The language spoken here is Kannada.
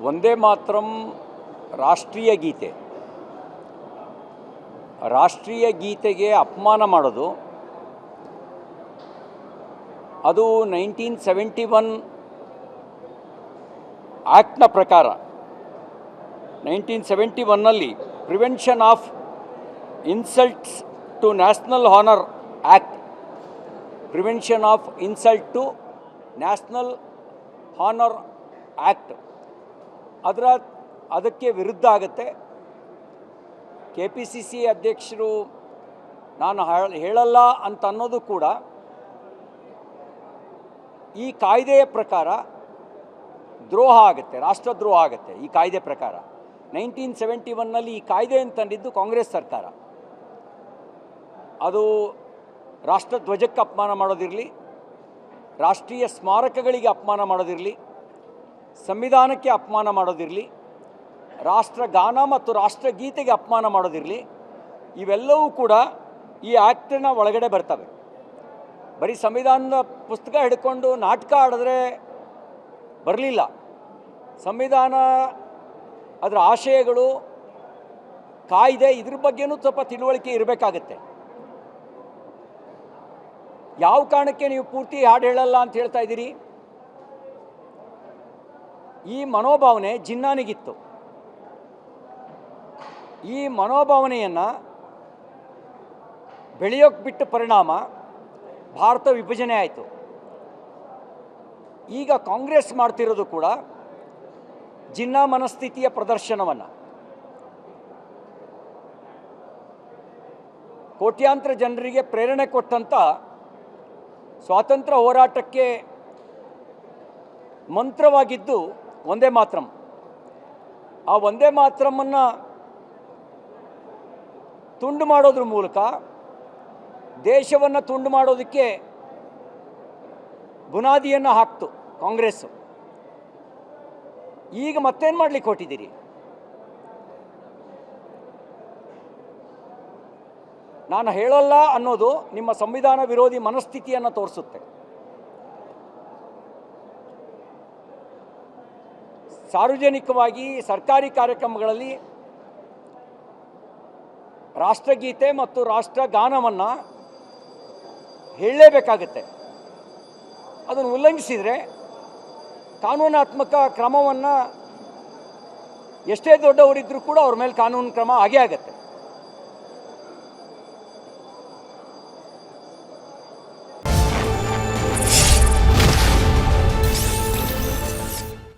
ವಂದೇ ಮಾತರಂ ರಾಷ್ಟ್ರೀಯ ಗೀತೆ, ರಾಷ್ಟ್ರೀಯ ಗೀತೆಗೆ ಅಪಮಾನ ಮಾಡೋದು ಅದು 1971 ಆ್ಯಕ್ಟ್ನ ಪ್ರಕಾರ 1971ನಲ್ಲಿ prevention of insults to national honour act, prevention of insult to national honour act ಅದಕ್ಕೆ ವಿರುದ್ಧ ಆಗುತ್ತೆ. KPCC ಅಧ್ಯಕ್ಷರು ನಾನು ಹೇಳಲ್ಲ ಅಂತ ಅನ್ನೋದು ಕೂಡ ಈ ಕಾಯ್ದೆಯ ಪ್ರಕಾರ ದ್ರೋಹ ಆಗುತ್ತೆ, ರಾಷ್ಟ್ರದ್ರೋಹ ಆಗುತ್ತೆ. ಈ ಕಾಯ್ದೆ ಪ್ರಕಾರ 1971ನಲ್ಲಿ ಈ ಕಾಯ್ದೆಯನ್ನು ತಂದಿದ್ದು ಕಾಂಗ್ರೆಸ್ ಸರ್ಕಾರ. ಅದು ರಾಷ್ಟ್ರಧ್ವಜಕ್ಕೆ ಅಪಮಾನ ಮಾಡೋದಿರಲಿ, ರಾಷ್ಟ್ರೀಯ ಸ್ಮಾರಕಗಳಿಗೆ ಅಪಮಾನ ಮಾಡೋದಿರಲಿ, ಸಂವಿಧಾನಕ್ಕೆ ಅಪಮಾನ ಮಾಡೋದಿರಲಿ, ರಾಷ್ಟ್ರಗಾನ ಮತ್ತು ರಾಷ್ಟ್ರಗೀತೆಗೆ ಅಪಮಾನ ಮಾಡೋದಿರಲಿ, ಇವೆಲ್ಲವೂ ಕೂಡ ಈ ಆ್ಯಕ್ಟಿನ ಒಳಗಡೆ ಬರ್ತವೆ. ಬರೀ ಸಂವಿಧಾನದ ಪುಸ್ತಕ ಹಿಡ್ಕೊಂಡು ನಾಟಕ ಆಡಿದ್ರೆ ಬರಲಿಲ್ಲ. ಸಂವಿಧಾನ, ಅದರ ಆಶಯಗಳು, ಕಾಯ್ದೆ, ಇದ್ರ ಬಗ್ಗೆನೂ ಸ್ವಲ್ಪ ತಿಳುವಳಿಕೆ ಇರಬೇಕಾಗತ್ತೆ. ಯಾವ ಕಾರಣಕ್ಕೆ ನೀವು ಪೂರ್ತಿ ಹಾಡು ಹೇಳಲ್ಲ ಅಂತ ಹೇಳ್ತಾ ಇದ್ದೀರಿ? ಈ ಮನೋಭಾವನೆ ಜಿನ್ನಾನಿಗಿತ್ತು. ಈ ಮನೋಭಾವನೆಯನ್ನು ಬೆಳೆಯೋಕ್ಕೆ ಬಿಟ್ಟ ಪರಿಣಾಮ ಭಾರತ ವಿಭಜನೆ ಆಯಿತು. ಈಗ ಕಾಂಗ್ರೆಸ್ ಮಾಡ್ತಿರೋದು ಕೂಡ ಜಿನ್ನಾ ಮನಸ್ಥಿತಿಯ ಪ್ರದರ್ಶನವನ್ನು. ಕೋಟ್ಯಾಂತರ ಜನರಿಗೆ ಪ್ರೇರಣೆ ಕೊಟ್ಟಂಥ ಸ್ವಾತಂತ್ರ್ಯ ಹೋರಾಟಕ್ಕೆ ಮಂತ್ರವಾಗಿದ್ದು ವಂದೇ ಮಾತರಂ. ಆ ವಂದೇ ಮಾತರಮನ್ನು ತುಂಡು ಮಾಡೋದ್ರ ಮೂಲಕ ದೇಶವನ್ನು ತುಂಡು ಮಾಡೋದಕ್ಕೆ ಬುನಾದಿಯನ್ನು ಹಾಕ್ತು ಕಾಂಗ್ರೆಸ್ಸು. ಈಗ ಮತ್ತೇನು ಮಾಡಲಿಕ್ಕೆ ಹೊರಟಿದ್ದೀರಿ? ನಾನು ಹೇಳಲ್ಲ ಅನ್ನೋದು ನಿಮ್ಮ ಸಂವಿಧಾನ ವಿರೋಧಿ ಮನಸ್ಥಿತಿಯನ್ನು ತೋರಿಸುತ್ತೆ. ಸಾರ್ವಜನಿಕವಾಗಿ ಸರ್ಕಾರಿ ಕಾರ್ಯಕ್ರಮಗಳಲ್ಲಿ ರಾಷ್ಟ್ರಗೀತೆ ಮತ್ತು ರಾಷ್ಟ್ರಗಾನವನ್ನು ಹೇಳಲೇಬೇಕಾಗತ್ತೆ. ಅದನ್ನು ಉಲ್ಲಂಘಿಸಿದರೆ ಕಾನೂನಾತ್ಮಕ ಕ್ರಮವನ್ನು, ಎಷ್ಟೇ ದೊಡ್ಡವರಿದ್ದರೂ ಕೂಡ ಅವ್ರ ಮೇಲೆ ಕಾನೂನು ಕ್ರಮ ಆಗೇ ಆಗುತ್ತೆ.